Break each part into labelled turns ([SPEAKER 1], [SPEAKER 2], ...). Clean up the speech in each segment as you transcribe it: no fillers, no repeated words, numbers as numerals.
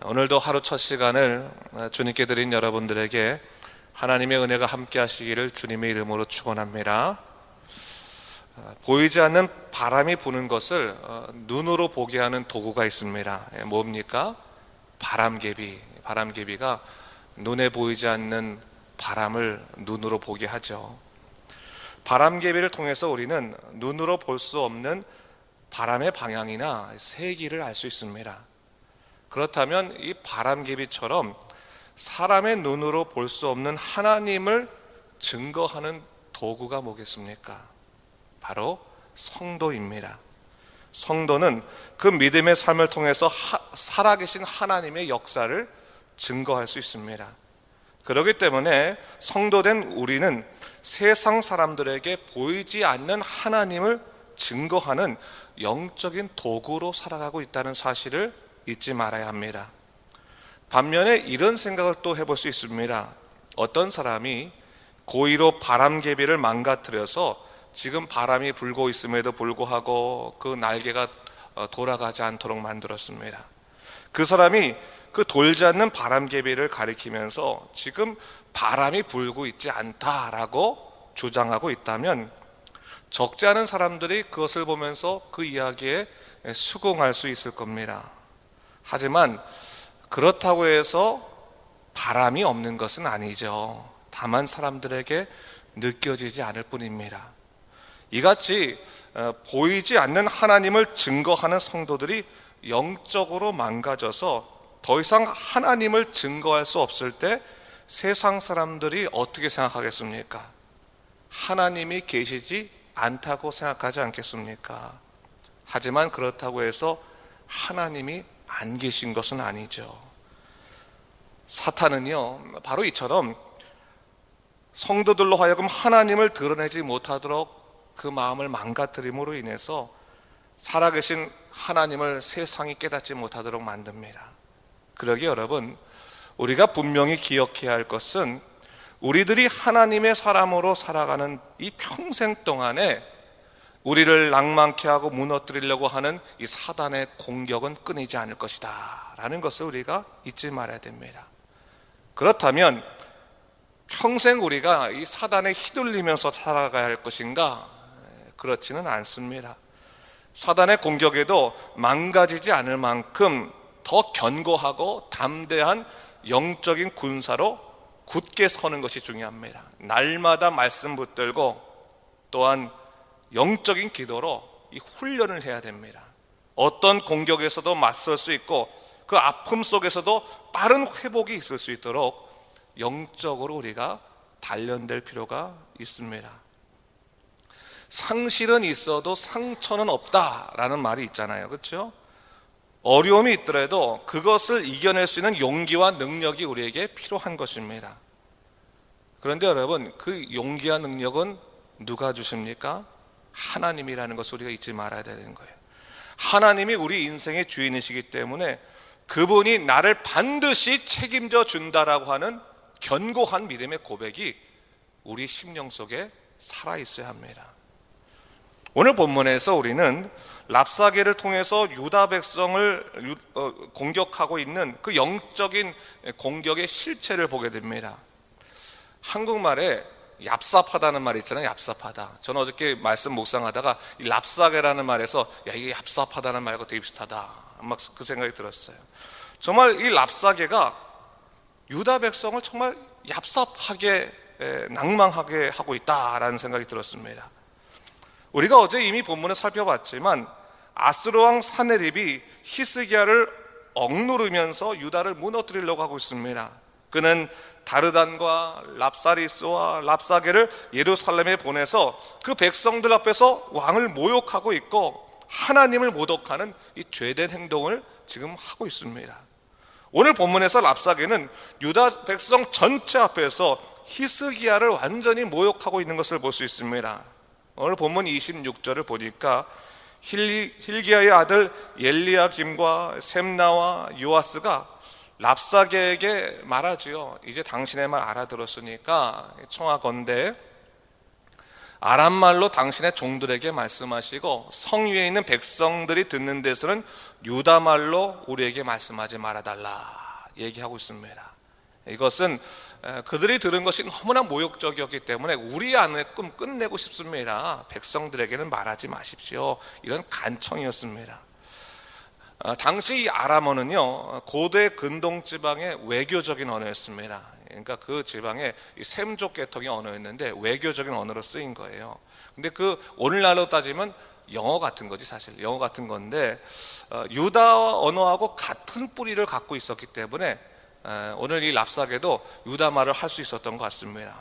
[SPEAKER 1] 오늘도 하루 첫 시간을 주님께 드린 여러분들에게 하나님의 은혜가 함께 하시기를 주님의 이름으로 축원합니다. 보이지 않는 바람이 부는 것을 눈으로 보게 하는 도구가 있습니다. 뭡니까? 바람개비가 눈에 보이지 않는 바람을 눈으로 보게 하죠. 바람개비를 통해서 우리는 눈으로 볼 수 없는 바람의 방향이나 세기를 알 수 있습니다. 그렇다면 이 바람개비처럼 사람의 눈으로 볼 수 없는 하나님을 증거하는 도구가 뭐겠습니까? 바로 성도입니다. 성도는 그 믿음의 삶을 통해서 살아계신 하나님의 역사를 증거할 수 있습니다. 그렇기 때문에 성도된 우리는 세상 사람들에게 보이지 않는 하나님을 증거하는 영적인 도구로 살아가고 있다는 사실을 잊지 말아야 합니다. 반면에 이런 생각을 또 해볼 수 있습니다. 어떤 사람이 고의로 바람개비를 망가뜨려서 지금 바람이 불고 있음에도 불구하고 그 날개가 돌아가지 않도록 만들었습니다. 그 사람이 그 돌지 않는 바람개비를 가리키면서 지금 바람이 불고 있지 않다라고 주장하고 있다면 적지 않은 사람들이 그것을 보면서 그 이야기에 수긍할 수 있을 겁니다. 하지만 그렇다고 해서 바람이 없는 것은 아니죠. 다만 사람들에게 느껴지지 않을 뿐입니다. 이같이 보이지 않는 하나님을 증거하는 성도들이 영적으로 망가져서 더 이상 하나님을 증거할 수 없을 때 세상 사람들이 어떻게 생각하겠습니까? 하나님이 계시지 않다고 생각하지 않겠습니까? 하지만 그렇다고 해서 하나님이 안 계신 것은 아니죠. 사탄은요, 바로 이처럼 성도들로 하여금 하나님을 드러내지 못하도록 그 마음을 망가뜨림으로 인해서 살아계신 하나님을 세상이 깨닫지 못하도록 만듭니다. 그러기에 여러분, 우리가 분명히 기억해야 할 것은 우리들이 하나님의 사람으로 살아가는 이 평생 동안에 우리를 낭만케 하고 무너뜨리려고 하는 이 사단의 공격은 끊이지 않을 것이다 라는 것을 우리가 잊지 말아야 됩니다. 그렇다면 평생 우리가 이 사단에 휘둘리면서 살아가야 할 것인가? 그렇지는 않습니다. 사단의 공격에도 망가지지 않을 만큼 더 견고하고 담대한 영적인 군사로 굳게 서는 것이 중요합니다. 날마다 말씀 붙들고 또한 영적인 기도로 이 훈련을 해야 됩니다. 어떤 공격에서도 맞설 수 있고 그 아픔 속에서도 빠른 회복이 있을 수 있도록 영적으로 우리가 단련될 필요가 있습니다. 상실은 있어도 상처는 없다라는 말이 있잖아요. 그렇죠? 어려움이 있더라도 그것을 이겨낼 수 있는 용기와 능력이 우리에게 필요한 것입니다. 그런데 여러분, 그 용기와 능력은 누가 주십니까? 하나님이라는 것을 우리가 잊지 말아야 되는 거예요. 하나님이 우리 인생의 주인이시기 때문에 그분이 나를 반드시 책임져 준다라고 하는 견고한 믿음의 고백이 우리 심령 속에 살아있어야 합니다. 오늘 본문에서 우리는 랍사게를 통해서 유다 백성을 공격하고 있는 그 영적인 공격의 실체를 보게 됩니다. 한국말에 얍삽하다는 말이 있잖아요. 얍삽하다. 저는 어저께 말씀 묵상하다가 이 랍사게라는 말에서 야, 이게 얍삽하다는 말과 되게 비슷하다 막 그 생각이 들었어요. 정말 이 랍사게가 유다 백성을 정말 얍삽하게 낭망하게 하고 있다라는 생각이 들었습니다. 우리가 어제 이미 본문을 살펴봤지만 아스로 왕 사네립이 히스기야를 억누르면서 유다를 무너뜨리려고 하고 있습니다. 그는 다르단과 랍사리스와 랍사게를 예루살렘에 보내서 그 백성들 앞에서 왕을 모욕하고 있고 하나님을 모독하는 이 죄된 행동을 지금 하고 있습니다. 오늘 본문에서 랍사게는 유다 백성 전체 앞에서 히스기야를 완전히 모욕하고 있는 것을 볼 수 있습니다. 오늘 본문 26절을 보니까 hil기야의 아들 엘리야김과 셈나와 요아스가 랍사게에게 말하지요. 이제 당신의 말 알아들었으니까 청하건대 아람말로 당신의 종들에게 말씀하시고 성 위에 있는 백성들이 듣는 데서는 유다말로 우리에게 말씀하지 말아달라 얘기하고 있습니다. 이것은 그들이 들은 것이 너무나 모욕적이었기 때문에 우리 안에 꿈 끝내고 싶습니다. 백성들에게는 말하지 마십시오. 이런 간청이었습니다. 당시 이 아람어는요, 고대 근동 지방의 외교적인 언어였습니다. 그러니까 그 지방의 셈족 계통의 언어였는데 외교적인 언어로 쓰인 거예요. 근데 그 오늘날로 따지면 영어 같은 거지, 사실 영어 같은 건데 유다 언어하고 같은 뿌리를 갖고 있었기 때문에 오늘 이 랍사게도 유다 말을 할 수 있었던 것 같습니다.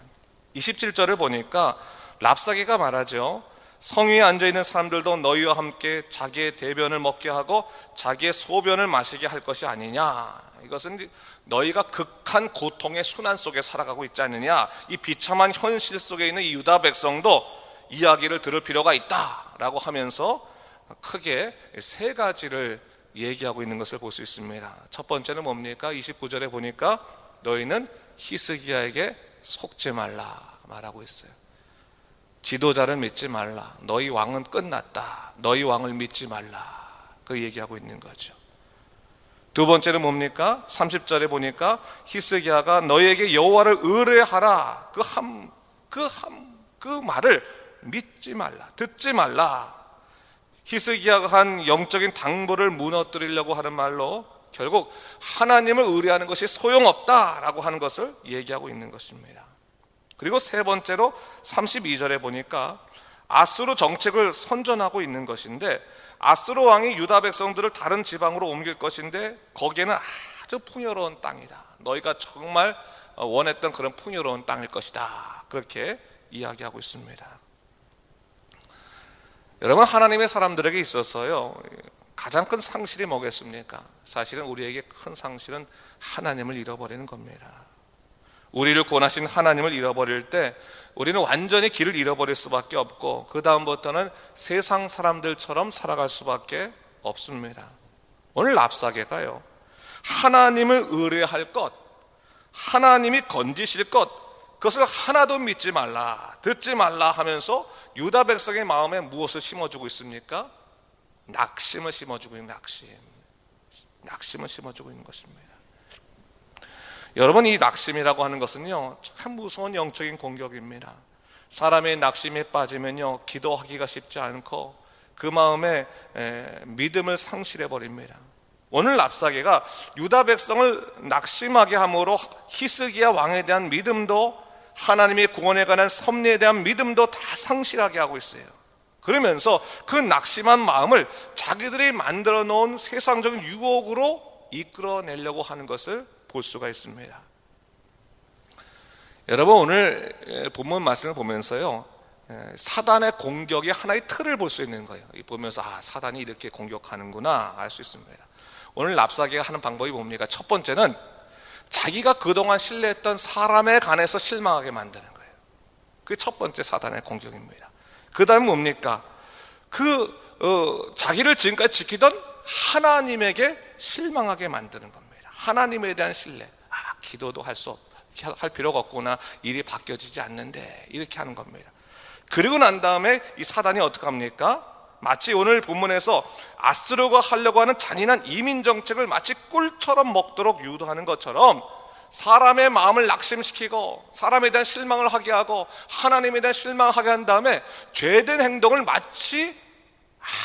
[SPEAKER 1] 27절을 보니까 랍사게가 말하죠. 성 위에 앉아있는 사람들도 너희와 함께 자기의 대변을 먹게 하고 자기의 소변을 마시게 할 것이 아니냐. 이것은 너희가 극한 고통의 순환 속에 살아가고 있지 않느냐. 이 비참한 현실 속에 있는 이 유다 백성도 이야기를 들을 필요가 있다라고 하면서 크게 세 가지를 얘기하고 있는 것을 볼 수 있습니다. 첫 번째는 뭡니까? 29절에 보니까 너희는 히스기야에게 속지 말라 말하고 있어요. 지도자를 믿지 말라. 너희 왕은 끝났다. 너희 왕을 믿지 말라. 그 얘기하고 있는 거죠. 두 번째는 뭡니까? 30절에 보니까 히스기야가 너희에게 여호와를 의뢰하라. 그 말을 믿지 말라. 듣지 말라. 히스기야가 한 영적인 당부를 무너뜨리려고 하는 말로 결국 하나님을 의뢰하는 것이 소용없다라고 하는 것을 얘기하고 있는 것입니다. 그리고 세 번째로 32절에 보니까 아수르 정책을 선전하고 있는 것인데 아수르 왕이 유다 백성들을 다른 지방으로 옮길 것인데 거기에는 아주 풍요로운 땅이다. 너희가 정말 원했던 그런 풍요로운 땅일 것이다. 그렇게 이야기하고 있습니다. 여러분, 하나님의 사람들에게 있어서요, 가장 큰 상실이 뭐겠습니까? 사실은 우리에게 큰 상실은 하나님을 잃어버리는 겁니다. 우리를 구원하신 하나님을 잃어버릴 때 우리는 완전히 길을 잃어버릴 수밖에 없고 그 다음부터는 세상 사람들처럼 살아갈 수밖에 없습니다. 오늘 랍사게가요, 하나님을 의뢰할 것, 하나님이 건지실 것, 그것을 하나도 믿지 말라, 듣지 말라 하면서 유다 백성의 마음에 무엇을 심어주고 있습니까? 낙심을 심어주고 있는 낙심을 심어주고 있는 것입니다. 여러분, 이 낙심이라고 하는 것은요, 참 무서운 영적인 공격입니다. 사람의 낙심에 빠지면요, 기도하기가 쉽지 않고 그 마음에 믿음을 상실해 버립니다. 오늘 랍사게가 유다 백성을 낙심하게 함으로 히스기야 왕에 대한 믿음도, 하나님의 구원에 관한 섭리에 대한 믿음도 다 상실하게 하고 있어요. 그러면서 그 낙심한 마음을 자기들이 만들어 놓은 세상적인 유혹으로 이끌어내려고 하는 것을 볼 수가 있습니다. 여러분, 오늘 본문 말씀을 보면서요, 사단의 공격의 하나의 틀을 볼 수 있는 거예요. 보면서 사단이 이렇게 공격하는구나 알 수 있습니다. 오늘 랍사게가 하는 방법이 뭡니까? 첫 번째는 자기가 그동안 신뢰했던 사람에 관해서 실망하게 만드는 거예요. 그게 첫 번째 사단의 공격입니다. 그 다음에 뭡니까? 자기를 지금까지 지키던 하나님에게 실망하게 만드는 겁니다. 하나님에 대한 신뢰. 기도도 할 필요가 없구나. 일이 바뀌어지지 않는데. 이렇게 하는 겁니다. 그리고 난 다음에 이 사단이 어떻게 합니까? 마치 오늘 본문에서 아수르가 하려고 하는 잔인한 이민 정책을 마치 꿀처럼 먹도록 유도하는 것처럼 사람의 마음을 낙심시키고 사람에 대한 실망을 하게 하고 하나님에 대한 실망을 하게 한 다음에 죄된 행동을 마치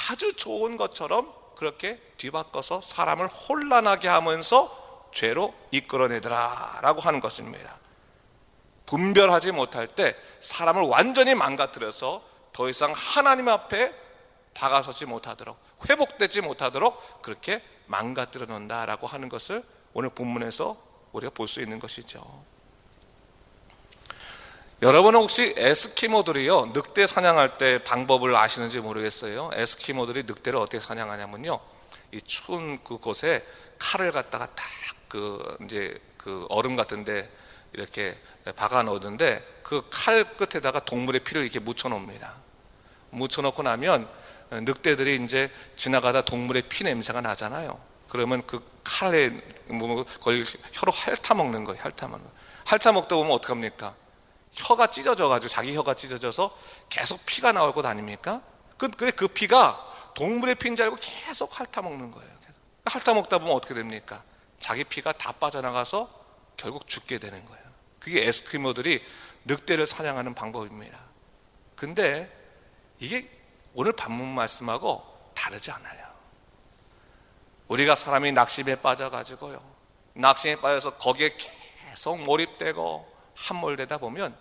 [SPEAKER 1] 아주 좋은 것처럼 그렇게 뒤바꿔서 사람을 혼란하게 하면서 죄로 이끌어내더라라고 하는 것입니다. 분별하지 못할 때 사람을 완전히 망가뜨려서 더 이상 하나님 앞에 다가서지 못하도록, 회복되지 못하도록 그렇게 망가뜨려 놓는다라고 하는 것을 오늘 본문에서 우리가 볼 수 있는 것이죠. 여러분은 혹시 에스키모들이요, 늑대 사냥할 때 방법을 아시는지 모르겠어요. 에스키모들이 늑대를 어떻게 사냥하냐면요, 이 추운 그곳에 칼을 갖다가 딱 그 얼음 같은데 이렇게 박아 놓는데 그 칼 끝에다가 동물의 피를 이렇게 묻혀 놓습니다. 묻혀 놓고 나면 늑대들이 이제 지나가다 동물의 피 냄새가 나잖아요. 그러면 그 칼에 그걸 혀로 핥아 먹는 거예요. 핥아 먹다 보면 어떡합니까? 혀가 찢어져가지고 자기 혀가 찢어져서 계속 피가 나올 것 아닙니까? 그 피가 동물의 피인 줄 알고 계속 핥아먹는 거예요. 핥아먹다 보면 어떻게 됩니까? 자기 피가 다 빠져나가서 결국 죽게 되는 거예요. 그게 에스키모들이 늑대를 사냥하는 방법입니다. 근데 이게 오늘 본문 말씀하고 다르지 않아요. 우리가 사람이 낙심에 빠져가지고요, 낙심에 빠져서 거기에 계속 몰입되고 함몰되다 보면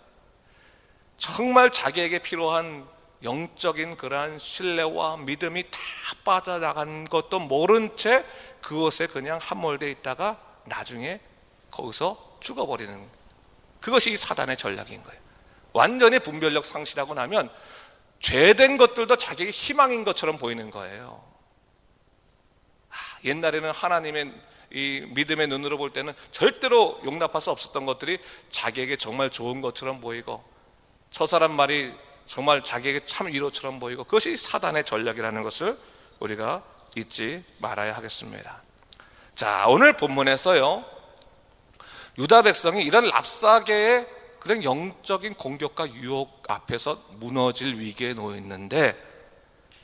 [SPEAKER 1] 정말 자기에게 필요한 영적인 그러한 신뢰와 믿음이 다 빠져나간 것도 모른 채 그것에 그냥 함몰되어 있다가 나중에 거기서 죽어버리는, 그것이 이 사단의 전략인 거예요. 완전히 분별력 상실하고 나면 죄된 것들도 자기에게 희망인 것처럼 보이는 거예요. 옛날에는 하나님의 이 믿음의 눈으로 볼 때는 절대로 용납할 수 없었던 것들이 자기에게 정말 좋은 것처럼 보이고, 저 사람 말이 정말 자기에게 참 위로처럼 보이고, 그것이 사단의 전략이라는 것을 우리가 잊지 말아야 하겠습니다. 자, 오늘 본문에서요, 유다 백성이 이런 랍사게의 그런 영적인 공격과 유혹 앞에서 무너질 위기에 놓여 있는데,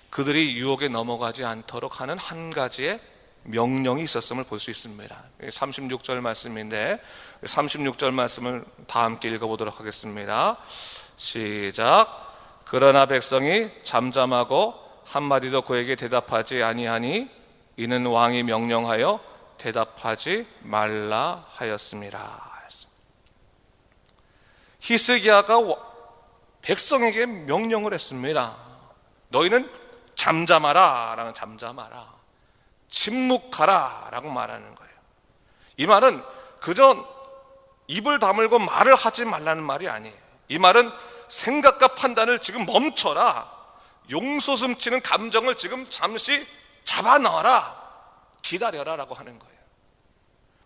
[SPEAKER 1] 그들이 유혹에 넘어가지 않도록 하는 한 가지의 명령이 있었음을 볼 수 있습니다. 36절 말씀인데 36절 말씀을 다 함께 읽어보도록 하겠습니다. 시작. 그러나 백성이 잠잠하고 한마디도 그에게 대답하지 아니하니 이는 왕이 명령하여 대답하지 말라 하였습니다. 히스기야가 백성에게 명령을 했습니다. 너희는 잠잠하라 라는, 잠잠하라, 침묵하라 라고 말하는 거예요. 이 말은 그저 입을 다물고 말을 하지 말라는 말이 아니에요. 이 말은 생각과 판단을 지금 멈춰라, 용솟음치는 감정을 지금 잠시 잡아넣어라, 기다려라 라고 하는 거예요.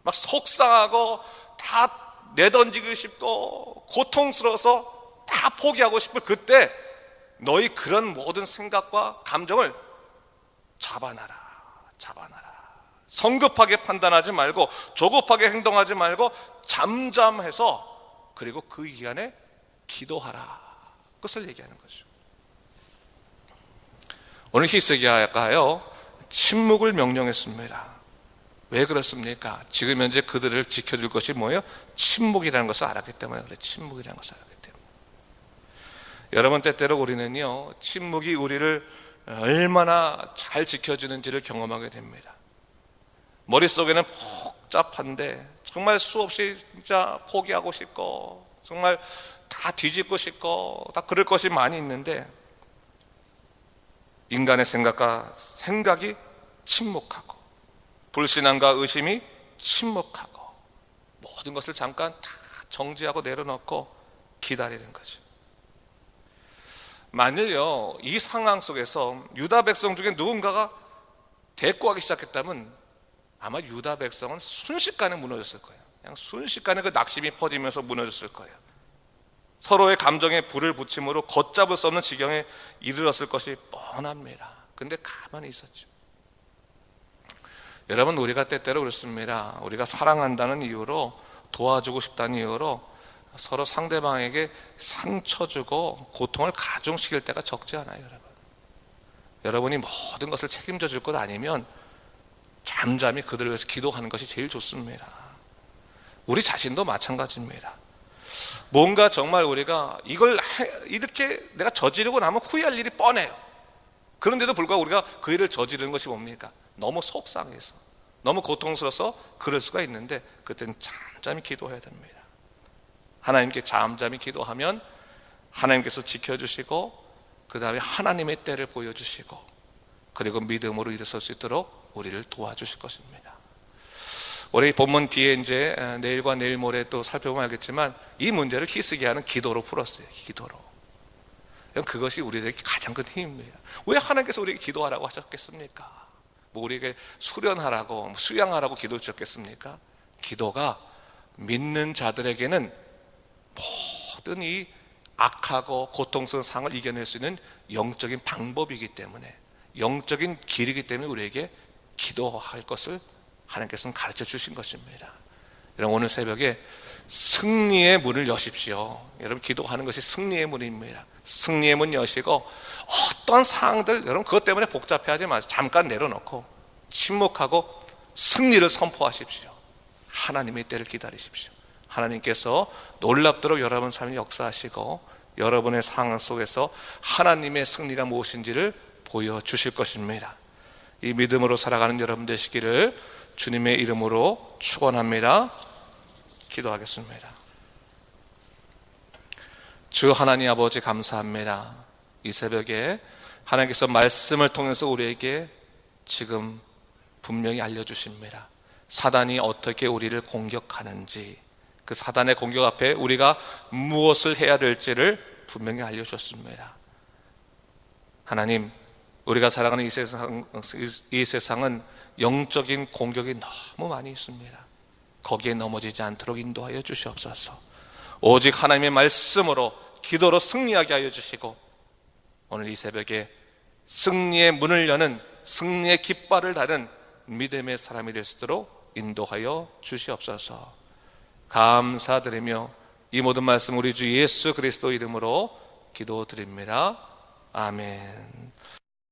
[SPEAKER 1] 막 속상하고 다 내던지고 싶고 고통스러워서 다 포기하고 싶을 그때 너희 그런 모든 생각과 감정을 잡아놔라. 성급하게 판단하지 말고 조급하게 행동하지 말고 잠잠해서, 그리고 그 기간에 기도하라, 그것을 얘기하는 거죠. 오늘 히스기야가요 침묵을 명령했습니다. 왜 그렇습니까? 지금 현재 그들을 지켜줄 것이 뭐예요? 침묵이라는 것을 알았기 때문에 그래. 침묵이라는 것을 알았기 때문에. 여러분, 때때로 우리는요 침묵이 우리를 얼마나 잘 지켜주는지를 경험하게 됩니다. 머릿속에는 복잡한데 정말 수없이 진짜 포기하고 싶고 정말 다 뒤집고 싶고 다 그럴 것이 많이 있는데, 인간의 생각이 침묵하고 불신앙과 의심이 침묵하고 모든 것을 잠깐 다 정지하고 내려놓고 기다리는 거죠. 만일요 이 상황 속에서 유다 백성 중에 누군가가 대꾸하기 시작했다면 아마 유다 백성은 순식간에 무너졌을 거예요. 그냥 순식간에 그 낙심이 퍼지면서 무너졌을 거예요. 서로의 감정에 불을 붙임으로 걷잡을 수 없는 지경에 이르렀을 것이 뻔합니다. 근데 가만히 있었죠. 여러분, 우리가 때때로 그렇습니다. 우리가 사랑한다는 이유로, 도와주고 싶다는 이유로 서로 상대방에게 상처 주고 고통을 가중시킬 때가 적지 않아요. 여러분이 모든 것을 책임져 줄 것 아니면 잠잠히 그들을 위해서 기도하는 것이 제일 좋습니다. 우리 자신도 마찬가지입니다. 뭔가 정말 우리가 이렇게 내가 저지르고 나면 후회할 일이 뻔해요. 그런데도 불구하고 우리가 그 일을 저지르는 것이 뭡니까? 너무 속상해서, 너무 고통스러워서 그럴 수가 있는데, 그때는 잠잠히 기도해야 됩니다. 하나님께 잠잠히 기도하면 하나님께서 지켜주시고, 그 다음에 하나님의 때를 보여주시고, 그리고 믿음으로 일어설 수 있도록 우리를 도와주실 것입니다. 우리 본문 뒤에 이제 내일과 내일 모레 또 살펴보면 알겠지만, 이 문제를 히스기야는 기도로 풀었어요. 기도로. 그것이 우리에게 가장 큰 힘입니다. 왜 하나님께서 우리에게 기도하라고 하셨겠습니까? 뭐 우리에게 수련하라고, 수양하라고 기도를 주셨겠습니까? 기도가 믿는 자들에게는 모든 이 악하고 고통스러운 상을 이겨낼 수 있는 영적인 방법이기 때문에, 영적인 길이기 때문에 우리에게 기도할 것을 하나님께서는 가르쳐 주신 것입니다. 여러분, 오늘 새벽에 승리의 문을 여십시오. 여러분, 기도하는 것이 승리의 문입니다. 승리의 문 여시고, 어떤 상황들 여러분 그것 때문에 복잡해하지 마세요. 잠깐 내려놓고 침묵하고 승리를 선포하십시오. 하나님의 때를 기다리십시오. 하나님께서 놀랍도록 여러분 삶에 역사하시고 여러분의 상황 속에서 하나님의 승리가 무엇인지를 보여주실 것입니다. 이 믿음으로 살아가는 여러분 되시기를 주님의 이름으로 축원합니다. 기도하겠습니다. 주 하나님 아버지, 감사합니다. 이 새벽에 하나님께서 말씀을 통해서 우리에게 지금 분명히 알려주십니다. 사단이 어떻게 우리를 공격하는지, 그 사단의 공격 앞에 우리가 무엇을 해야 될지를 분명히 알려주셨습니다. 하나님, 우리가 살아가는 이 세상은 영적인 공격이 너무 많이 있습니다. 거기에 넘어지지 않도록 인도하여 주시옵소서. 오직 하나님의 말씀으로, 기도로 승리하게 하여 주시고, 오늘 이 새벽에 승리의 문을 여는, 승리의 깃발을 다는 믿음의 사람이 될 수 있도록 인도하여 주시옵소서. 감사드리며 이 모든 말씀 우리 주 예수 그리스도 이름으로 기도드립니다. 아멘.